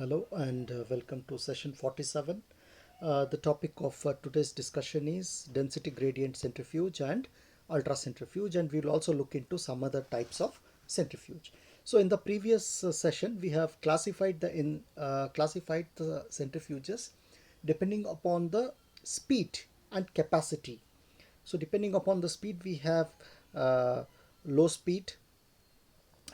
Hello and welcome to session 47. The topic of today's discussion is density gradient centrifuge and ultracentrifuge, and we'll also look into some other types of centrifuge. So in the previous session we have classified the centrifuges depending upon the speed and capacity. So depending upon the speed we have uh, low speed,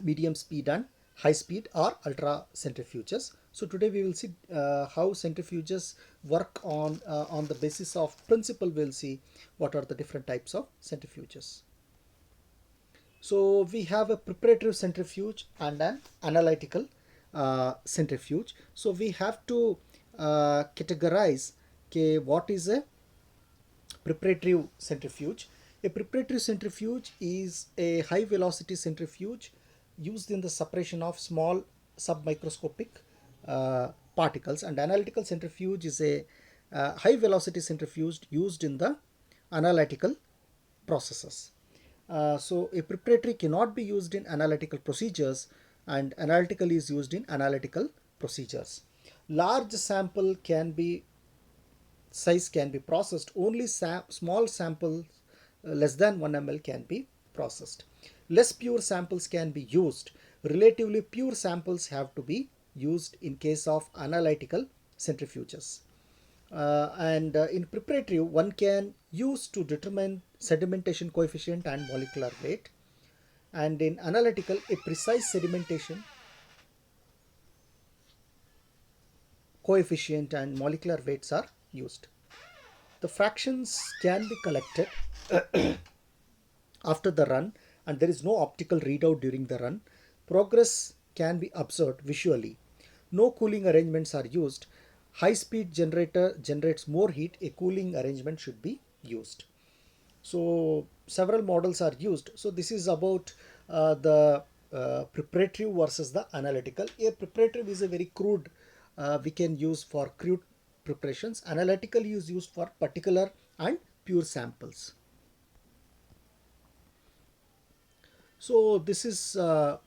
medium speed and high speed or ultra centrifuges. So today we will see how centrifuges work on the basis of principle. We'll see what are the different types of centrifuges. So we have a preparative centrifuge and an analytical centrifuge. So we have to categorize what is a preparative centrifuge. A preparative centrifuge is a high velocity centrifuge used in the separation of small submicroscopic particles, and analytical centrifuge is a high velocity centrifuge used in the analytical processes. So a preparatory cannot be used in analytical procedures, and analytical is used in analytical procedures. Large sample can be size can be processed. Only small samples less than 1 ml can be processed. Less pure samples can be used. Relatively pure samples have to be used in case of analytical centrifuges. And in preparatory, one can use to determine sedimentation coefficient and molecular weight. And in analytical, a precise sedimentation coefficient and molecular weights are used. The fractions can be collected after the run, and there is no optical readout during the run. Progress can be observed visually. No cooling arrangements are used. High speed generator generates more heat. A cooling arrangement should be used. So several models are used. So this is about the preparative versus the analytical. A preparative is a very crude, we can use for crude preparations. Analytical is used for particular and pure samples. So this is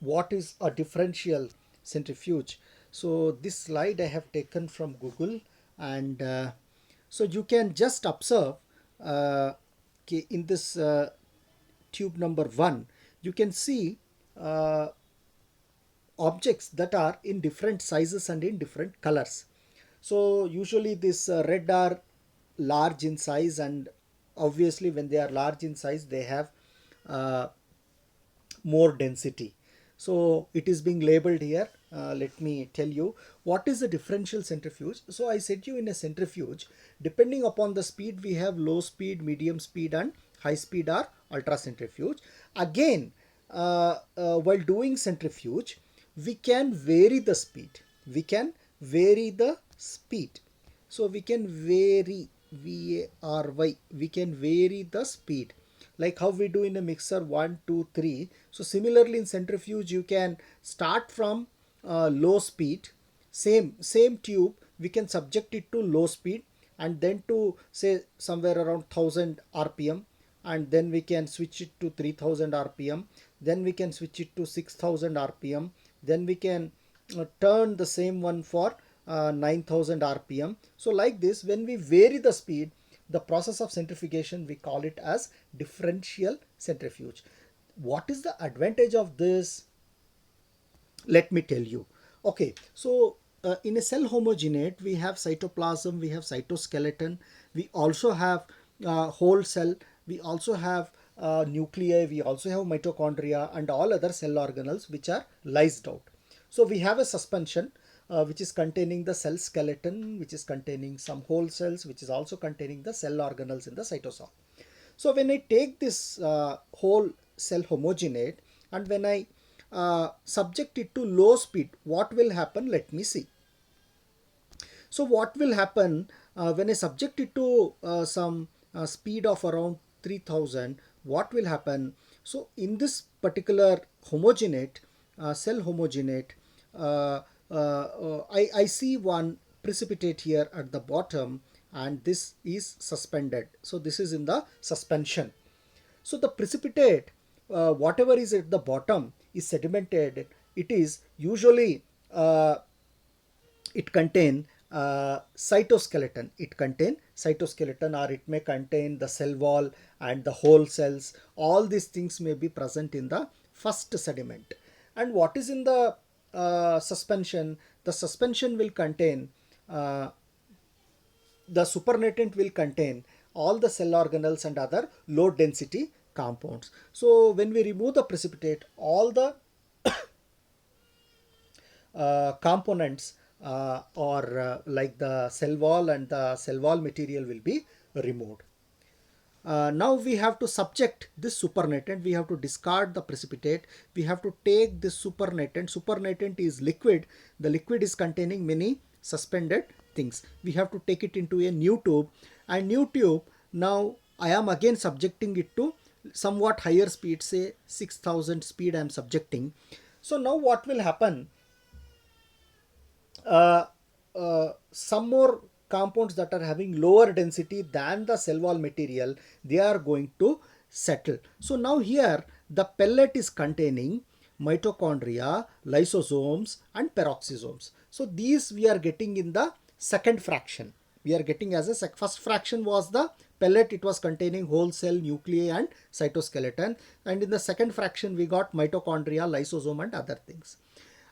what is a differential centrifuge. So this slide I have taken from Google, and so you can just observe in this tube number 1, you can see uh, objects that are in different sizes and in different colors. So usually this red are large in size, and obviously when they are large in size they have uh, more density. So it is being labeled here. Let me tell you what is a differential centrifuge. So I said you, in a centrifuge, depending upon the speed, we have low speed, medium speed and high speed or ultra centrifuge. Again, while doing centrifuge, we can vary the speed. We can vary the speed. So we can vary, vary, we can vary the speed, like how we do in a mixer, 1 2 3. So similarly in centrifuge you can start from low speed. Same tube we can subject it to low speed, and then to say somewhere around 1000 rpm, and then we can switch it to 3000 rpm, then we can switch it to 6000 rpm, then we can turn the same one for 9000 rpm. So like this, when we vary the speed, the process of centrifugation, we call it as differential centrifuge. What is the advantage of this? Let me tell you. Okay, so in a cell homogenate we have cytoplasm, we have cytoskeleton, we also have whole cell, we also have nuclei, we also have mitochondria and all other cell organelles which are lysed out. So we have a suspension which is containing the cell skeleton, which is containing some whole cells, which is also containing the cell organelles in the cytosol. So when I take this whole cell homogenate, and when I subject it to low speed, what will happen? Let me see. So what will happen when I subject it to some speed of around 3000? What will happen? So in this particular homogenate, cell homogenate, I see one precipitate here at the bottom, and this is suspended. So this is in the suspension. So the precipitate, whatever is at the bottom is sedimented. It is usually it contain cytoskeleton. It contain cytoskeleton, or it may contain the cell wall and the whole cells. All these things may be present in the first sediment. And what is in the suspension? The suspension will contain the supernatant will contain all the cell organelles and other low density compounds. So when we remove the precipitate, all the components or like the cell wall and the cell wall material will be removed. Now we have to subject this supernatant, we have to discard the precipitate, we have to take this supernatant. Supernatant is liquid, the liquid is containing many suspended things. We have to take it into a new tube, and new tube, now I am again subjecting it to somewhat higher speed, say 6000 speed I am subjecting. So now what will happen? Some more compounds that are having lower density than the cell wall material, they are going to settle. So now here the pellet is containing mitochondria, lysosomes and peroxisomes. So these we are getting in the second fraction. We are getting as a first fraction was the pellet, it was containing whole cell, nuclei and cytoskeleton, and in the second fraction we got mitochondria, lysosome and other things.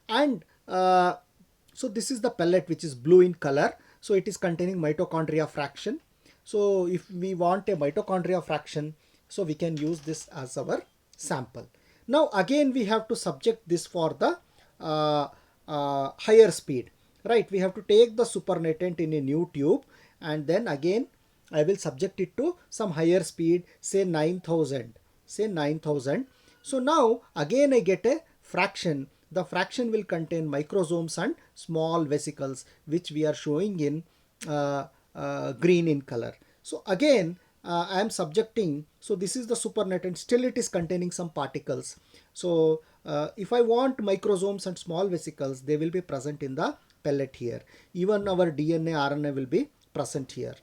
And so this is the pellet which is blue in color. So it is containing mitochondria fraction. So if we want a mitochondria fraction, so we can use this as our sample. Now again we have to subject this for the higher speed, right? We have to take the supernatant in a new tube, and then again I will subject it to some higher speed, say 9000, say 9000. So now again I get a fraction. The fraction will contain microsomes and small vesicles, which we are showing in green in color. So again I am subjecting, so this is the supernatant, still it is containing some particles. So if I want microsomes and small vesicles, they will be present in the pellet here. Even our DNA, RNA will be present here.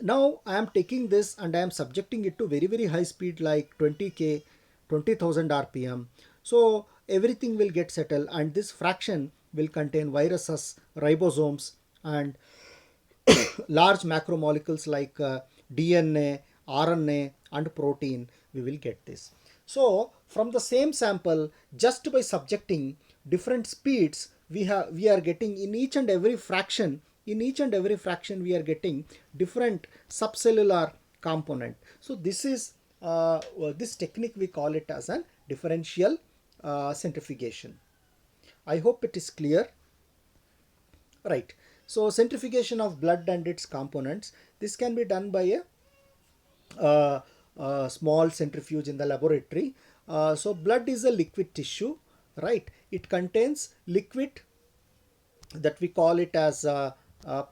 Now I am taking this and I am subjecting it to very, very high speed like 20k, 20,000 rpm. So everything will get settled, and this fraction will contain viruses, ribosomes and large macromolecules like DNA, RNA and protein. We will get this. So from the same sample, just by subjecting different speeds, we are getting in each and every fraction, we are getting different subcellular component. So this is this technique we call it as an differential centrifugation. I hope it is clear. Right. So centrifugation of blood and its components. This can be done by a small centrifuge in the laboratory. So blood is a liquid tissue, right? It contains liquid that we call it as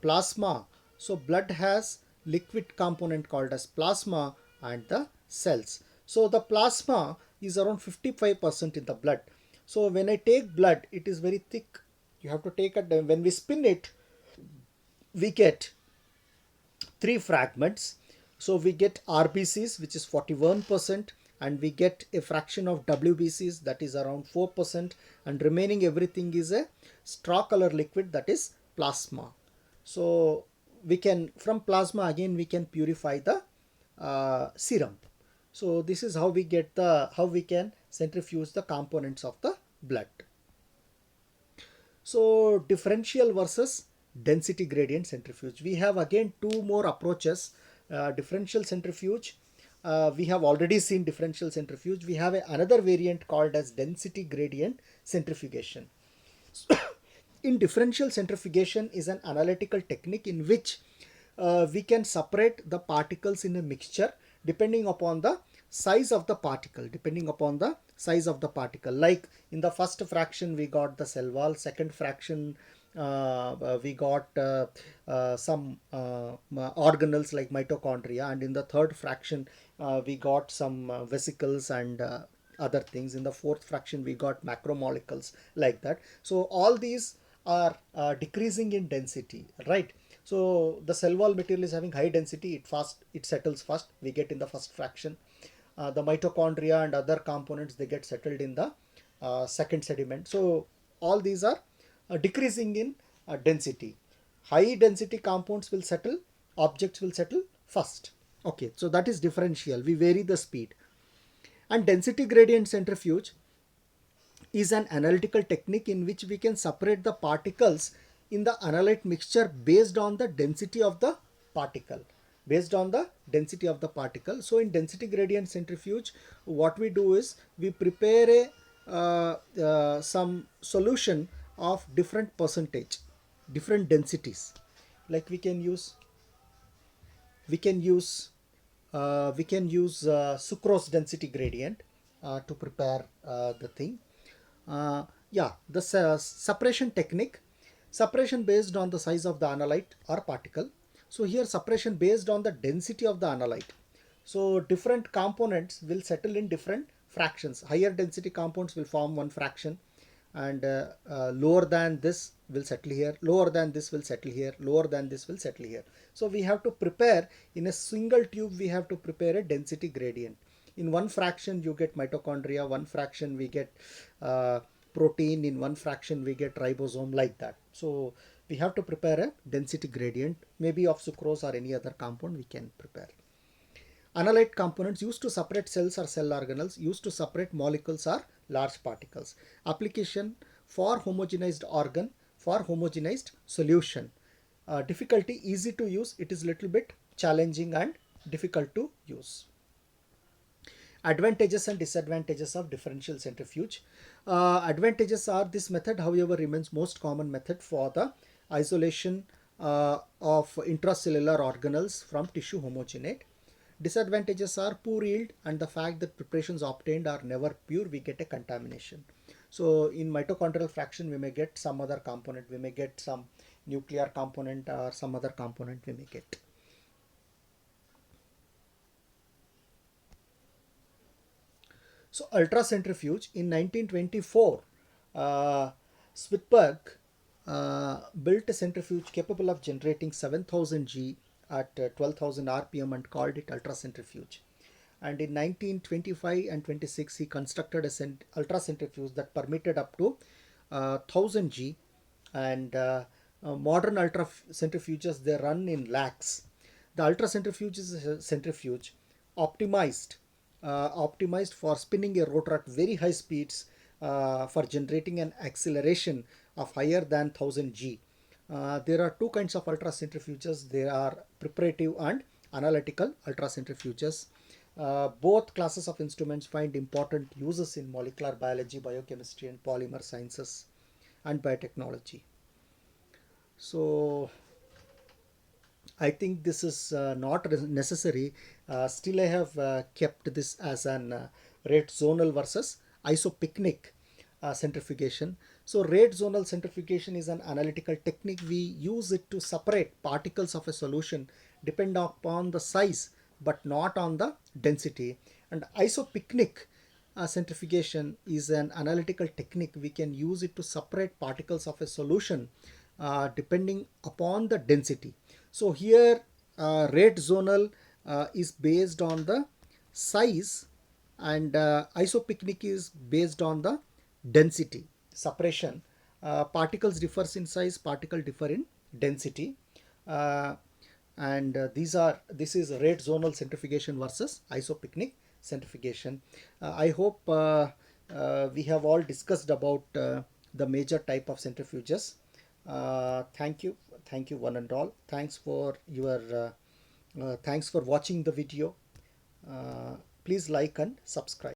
plasma. So blood has liquid component called as plasma and the cells. So the plasma is around 55% in the blood. So when I take blood, it is very thick. You have to take it, when we spin it, we get three fragments. So we get RBCs, which is 41%, and we get a fraction of WBCs, that is around 4%, and remaining everything is a straw color liquid, that is plasma. So we can, from plasma again we can purify the serum. So this is how we get the, how we can centrifuge the components of the blood. So differential versus density gradient centrifuge. We have again two more approaches. Differential centrifuge. We have already seen differential centrifuge. We have another variant called as density gradient centrifugation. In differential centrifugation is an analytical technique in which we can separate the particles in a mixture depending upon the size of the particle, like in the first fraction we got the cell wall, second fraction we got some organelles like mitochondria, and in the third fraction we got some vesicles and other things. In the fourth fraction we got macromolecules, like that. So all these are decreasing in density, right? So the cell wall material is having high density, it settles fast, we get in the first fraction. The mitochondria and other components, they get settled in the second sediment. So all these are decreasing in density. High density compounds will settle, objects will settle first. Okay, so that is differential. We vary the speed. And density gradient centrifuge is an analytical technique in which we can separate the particles in the analyte mixture based on the density of the particle. Based on the density of the particle. So in density gradient centrifuge, what we do is we prepare a some solution of different percentage, different densities. Like we can use sucrose density gradient to prepare the thing. Yeah, the separation technique, separation based on the size of the analyte or particle. So here separation based on the density of the analyte. So different components will settle in different fractions. Higher density compounds will form one fraction, and lower than this will settle here, lower than this will settle here, lower than this will settle here. So we have to prepare in a single tube, we have to prepare a density gradient. In one fraction you get mitochondria, one fraction we get protein, in one fraction we get ribosome, like that. So we have to prepare a density gradient, maybe of sucrose or any other compound we can prepare. Analyte components used to separate cells or cell organelles, used to separate molecules or large particles. Application for homogenized organ, for homogenized solution. Difficulty, easy to use, it is little bit challenging and difficult to use. Advantages and disadvantages of differential centrifuge. Advantages are this method, however, remains most common method for the isolation of intracellular organelles from tissue homogenate. Disadvantages are poor yield and the fact that preparations obtained are never pure, we get a contamination. So in mitochondrial fraction we may get some other component, we may get some nuclear component or some other component we may get. So ultracentrifuge in 1924, Switberg built a centrifuge capable of generating 7000 G at 12,000 RPM and called it ultracentrifuge. And in 1925 and 26, he constructed a ultracentrifuge that permitted up to 1000 G. And modern ultracentrifuges, they run in lakhs. The ultracentrifuge is a centrifuge optimized optimized for spinning a rotor at very high speeds for generating an acceleration of higher than 1000 G. There are two kinds of ultracentrifuges. There are preparative and analytical ultracentrifuges. Both classes of instruments find important uses in molecular biology, biochemistry, and polymer sciences and biotechnology. So I think this is not necessary. Still, I have kept this as an rate zonal versus isopycnic centrifugation. So rate zonal centrifugation is an analytical technique. We use it to separate particles of a solution depend upon the size but not on the density. And isopycnic centrifugation is an analytical technique. We can use it to separate particles of a solution depending upon the density. So here rate zonal is based on the size, and isopycnic is based on the density separation. Particles differs in size, particle differ in density. And this is rate zonal centrifugation versus isopycnic centrifugation. I hope we have all discussed about the major type of centrifuges. Thank you one and all. Thanks for your thanks for watching the video. Please like and subscribe.